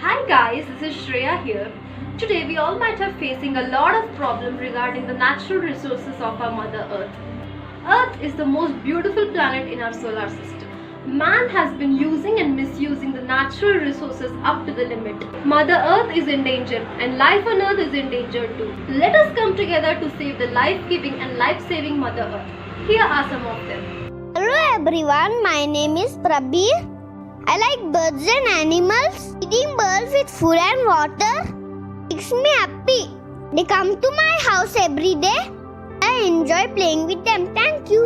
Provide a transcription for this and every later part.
Hi guys, this is Shreya here. Today we all might have facing a lot of problems regarding the natural resources of our Mother Earth. Earth is the most beautiful planet in our solar system. Man has been using and misusing the natural resources up to the limit. Mother Earth is in danger and life on Earth is in danger too. Let us come together to save the life-giving and life-saving Mother Earth. Here are some of them. Hello everyone, my name is Prabir. I like birds and animals. Eating birds with food and water makes me happy. They come to my house every day. I enjoy playing with them. Thank you.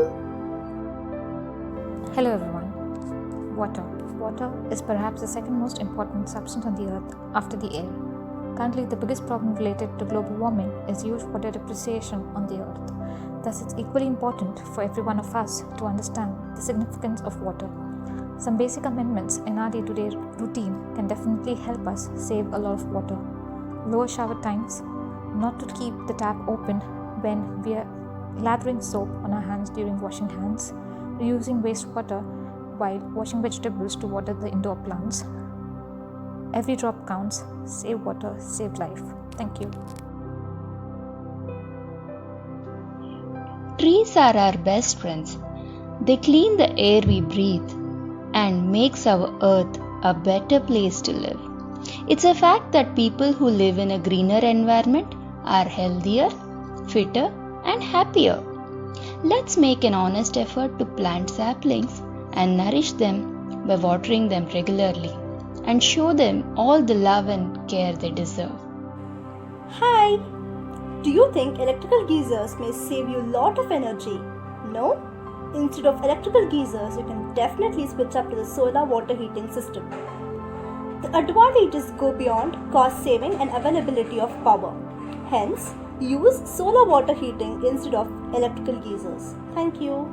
Hello everyone. Water. Water is perhaps the second most important substance on the earth after the air. Currently, the biggest problem related to global warming is huge water depreciation on the earth. Thus, it's equally important for every one of us to understand the significance of water. Some basic amendments in our day-to-day routine can definitely help us save a lot of water. Lower shower times, not to keep the tap open when we are lathering soap on our hands during washing hands, reusing wastewater while washing vegetables to water the indoor plants. Every drop counts. Save water, save life. Thank you. Trees are our best friends. They clean the air we breathe and makes our earth a better place to live. It's a fact that people who live in a greener environment are healthier, fitter, and happier. Let's make an honest effort to plant saplings and nourish them by watering them regularly and show them all the love and care they deserve. Hi! Do you think electrical geysers may save you a lot of energy? No? Instead of electrical geysers, you can definitely switch up to the solar water heating system. The advantages go beyond cost saving and availability of power. Hence, use solar water heating instead of electrical geysers. Thank you.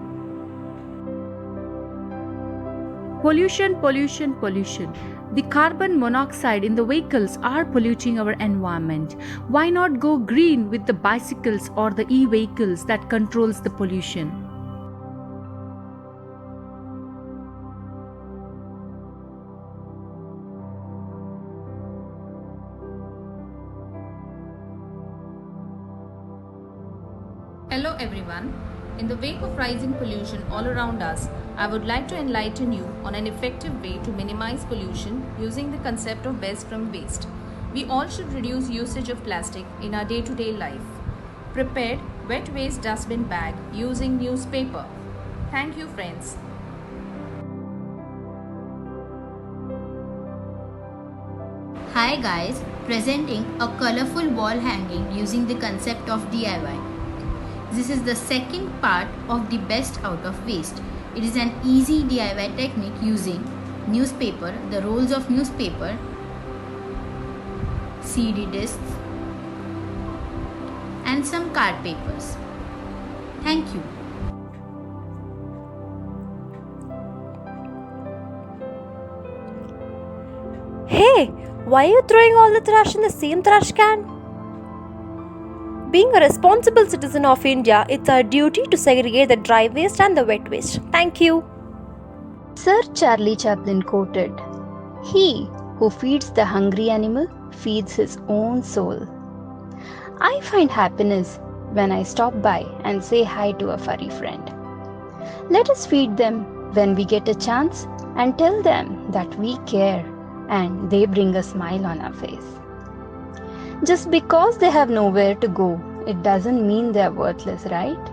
Pollution, pollution, pollution. The carbon monoxide in the vehicles are polluting our environment. Why not go green with the bicycles or the e-vehicles that controls the pollution? Hello everyone. In the wake of rising pollution all around us, I would like to enlighten you on an effective way to minimize pollution using the concept of best from waste. We all should reduce usage of plastic in our day-to-day life. Prepared wet waste dustbin bag using newspaper. Thank you friends. Hi guys, presenting a colorful wall hanging using the concept of DIY. This is the second part of the best out of waste. It is an easy DIY technique using newspaper, the rolls of newspaper, CD discs and some card papers. Thank you. Hey, why are you throwing all the trash in the same trash can? Being a responsible citizen of India, it's our duty to segregate the dry waste and the wet waste. Thank you. Sir Charlie Chaplin quoted, "He who feeds the hungry animal feeds his own soul." I find happiness when I stop by and say hi to a furry friend. Let us feed them when we get a chance and tell them that we care and they bring a smile on our face. Just because they have nowhere to go, it doesn't mean they are worthless, right?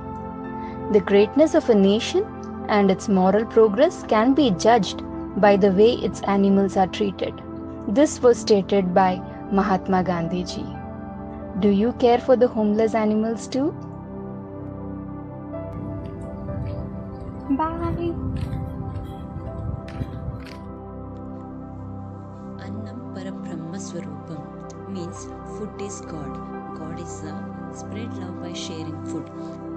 The greatness of a nation and its moral progress can be judged by the way its animals are treated. This was stated by Mahatma Gandhi ji. Do you care for the homeless animals too? Bye. Annam Parabrahma Swarupam means food is God. God is love. Spread love by sharing food.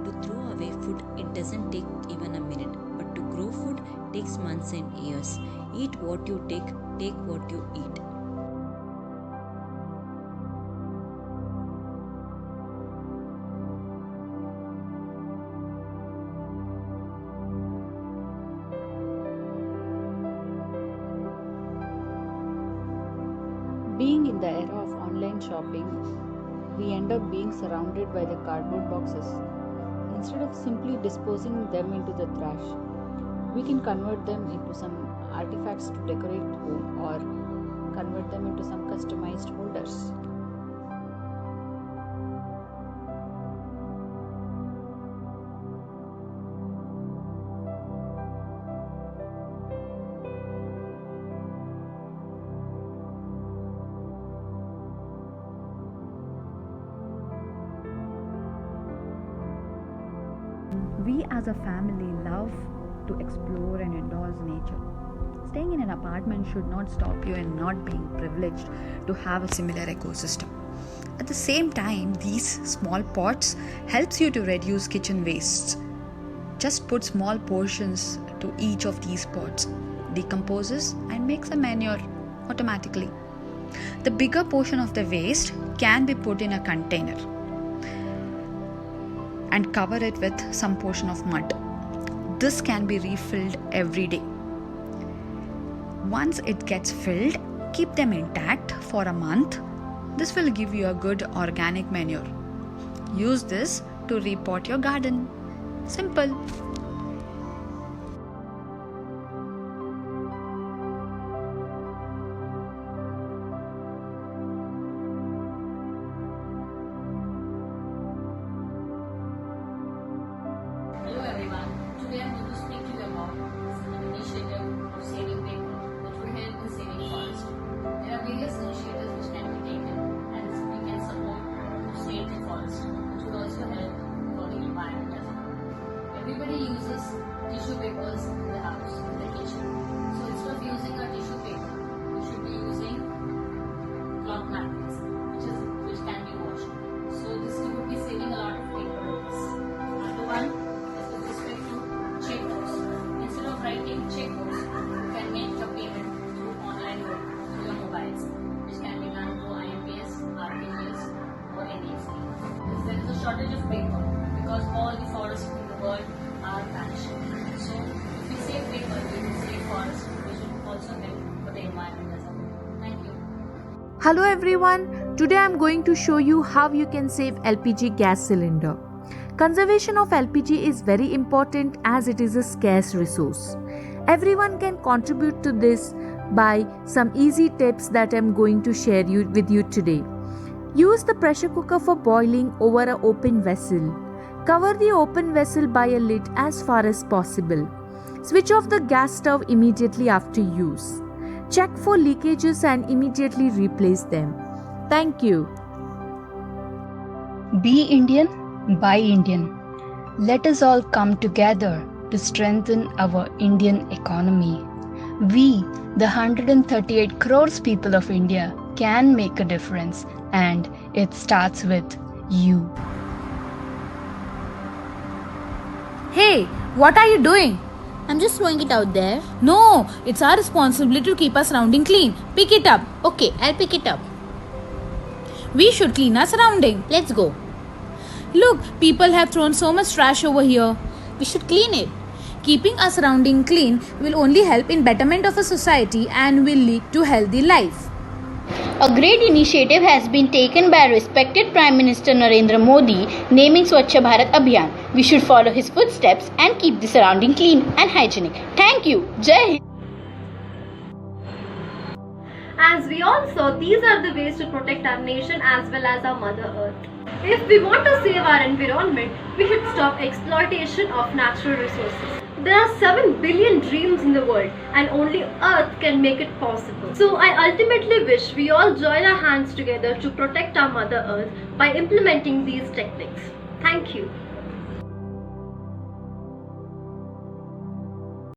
To throw away food, it doesn't take even a minute. But to grow food takes months and years. Eat what you take what you eat. Being in the era of online shopping, we end up being surrounded by the cardboard boxes. Instead of simply disposing them into the trash, we can convert them into some artifacts to decorate home or convert them into some customized holders. We as a family love to explore and endorse nature. Staying in an apartment should not stop you in not being privileged to have a similar ecosystem. At the same time, these small pots helps you to reduce kitchen wastes. Just put small portions to each of these pots, decomposes and makes a manure automatically. The bigger portion of the waste can be put in a container and cover it with some portion of mud. This can be refilled every day. Once it gets filled, keep them intact for a month. This will give you a good organic manure. Use this to repot your garden. Simple. Hello everyone, today I'm going to speak to you about an initiative of saving paper which will help in saving forest. There are various initiatives which can be taken and we can support to save the forest, which will also help for the environment as well. Everybody uses tissue papers in the house, in the kitchen. So instead of using a tissue paper, we should be using cloth napkins which can be washed. So this would be saving a lot of paper. Another one writing check books, you can make your payment through online mode through your mobiles, which can be done through IMPS, RTGS or NEFT. There is a shortage of paper because all the forests in the world are vanishing. So if we save paper, we will save forests, which will also help for the environment as a whole. Thank you. Hello everyone, today I am going to show you how you can save LPG gas cylinder. Conservation of LPG is very important as it is a scarce resource. Everyone can contribute to this by some easy tips that I am going to share with you today. Use the pressure cooker for boiling over an open vessel. Cover the open vessel by a lid as far as possible. Switch off the gas stove immediately after use. Check for leakages and immediately replace them. Thank you. Be Indian, buy Indian. Let us all come together to strengthen our Indian economy. We, the 138 crores people of India, can make a difference, and it starts with you. Hey, what are you doing? I'm just throwing it out there. No, it's our responsibility to keep our surrounding clean. Pick it up. Okay, I'll pick it up. We should clean our surrounding. Let's go. Look, people have thrown so much trash over here. We should clean it. Keeping our surrounding clean will only help in betterment of a society and will lead to healthy life. A great initiative has been taken by respected Prime Minister Narendra Modi, naming Swachh Bharat Abhiyan. We should follow his footsteps and keep the surrounding clean and hygienic. Thank you. Jai Hind. As we all saw, these are the ways to protect our nation as well as our Mother Earth. If we want to save our environment, we should stop exploitation of natural resources. There are 7 billion dreams in the world and only Earth can make it possible. So I ultimately wish we all join our hands together to protect our Mother Earth by implementing these techniques. Thank you.